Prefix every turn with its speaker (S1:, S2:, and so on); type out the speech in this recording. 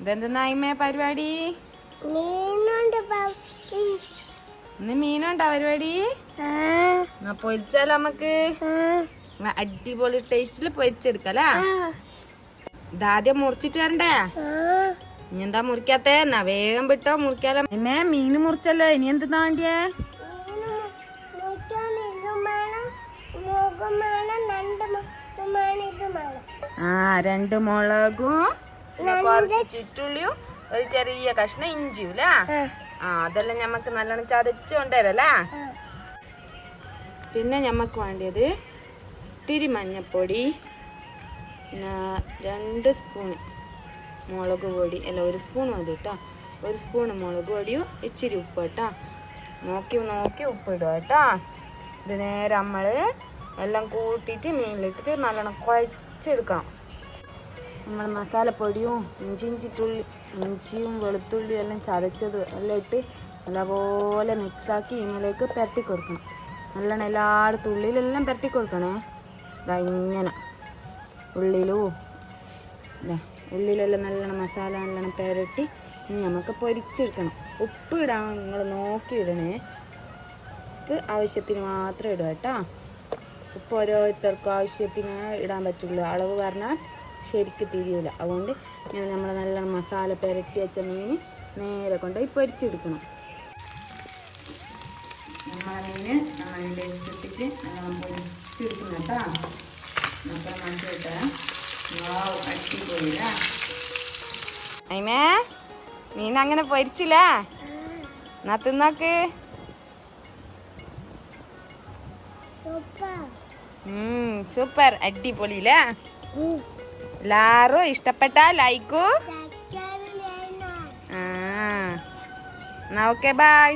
S1: ഇതെന്തെന്നായിമേ പരിപാടി? ഇന്ന് മീനുണ്ടോ പരിപാടി? എന്നാ പൊരിച്ചാലോ നമുക്ക്? അടിപൊളി ടേസ്റ്റില് പൊരിച്ചെടുക്കലാ. ഇതാദ്യം മുറിച്ചിട്ട് വരണ്ടേ? ഇനി എന്താ മുറിക്കാത്തേ? എന്നാ വേഗം വിട്ടോ മുറിക്കാലോ. മീന് മുറിച്ചല്ലോ, ഇനി എന്താ വേണ്ടിയേ? രണ്ട് മുളകും കുറച്ച് ചുറ്റുള്ളിയും ഒരു ചെറിയ കഷ്ണം ഇഞ്ചിയും അല്ലേ? അതെല്ലാം ഞമ്മക്ക് നല്ലോണം ചതച്ച് കൊണ്ടുവരല്ലേ. പിന്നെ ഞമ്മക്ക് വേണ്ടിയത് ഇത്തിരി മഞ്ഞപ്പൊടി, പിന്നെ 2 സ്പൂണ് മുളക് പൊടി, അല്ല 1 സ്പൂൺ മതി കേട്ടോ. 1 സ്പൂണ് മുളക് പൊടിയും ഇച്ചിരി ഉപ്പ് കേട്ടോ. നോക്കി ഉപ്പ് ഇടുക കേട്ടോ. ഇത് നേരെ നമ്മൾ എല്ലാം കൂട്ടിയിട്ട് മീനിലിട്ടിട്ട് നല്ലോണം കുഴച്ചെടുക്കണം. നമ്മൾ മസാലപ്പൊടിയും ഇഞ്ചിയും വെളുത്തുള്ളിയും എല്ലാം ചതച്ചത് എല്ലാം ഇട്ട് നല്ലപോലെ മിക്സാക്കി ഇങ്ങനെയൊക്കെ പുരട്ടി കൊടുക്കണം. നല്ലോണം എല്ലായിടത്തും ഉള്ളിലെല്ലാം പുരട്ടി കൊടുക്കണേ. ഇങ്ങനെ ഉള്ളിലെല്ലാം നല്ലോണം മസാല നല്ലോണം പുരട്ടി ഇനി നമുക്ക് പൊരിച്ചെടുക്കണം. ഉപ്പ് ഇടാൻ നിങ്ങൾ നോക്കിയിടണേ. ഉപ്പ് ആവശ്യത്തിന് മാത്രം ഇടുക കേട്ടോ. ഉപ്പ് ഓരോരുത്തർക്കും ആവശ്യത്തിന് ഇടാൻ പറ്റുള്ളൂ. അളവ് പറഞ്ഞാൽ ശരിക്ക് തിരിയില്ല. അതുകൊണ്ട് നമ്മൾ നല്ല മസാല പുരട്ടി വെച്ച മീൻ നേരെ കൊണ്ടുപോയി പൊരിച്ചെടുക്കണം. നമ്മളെ മീൻ നമ്മളിൻ്റെ ഇട്ടിട്ട് പൊരിച്ചെടുക്കണം കേട്ടോ. നമുക്ക് മനസ്സിലിട്ടാ അടിപൊളിയില്ല. അയ്മേ മീൻ അങ്ങനെ പൊരിച്ചില്ല. എന്നാ തിന്നാക്ക്. സൂപ്പർ, അടിപൊളിയില്ല. എല്ലാരും ഇഷ്ടപ്പെട്ട ലൈക്കു. എന്നാ ഓക്കെ ബൈ.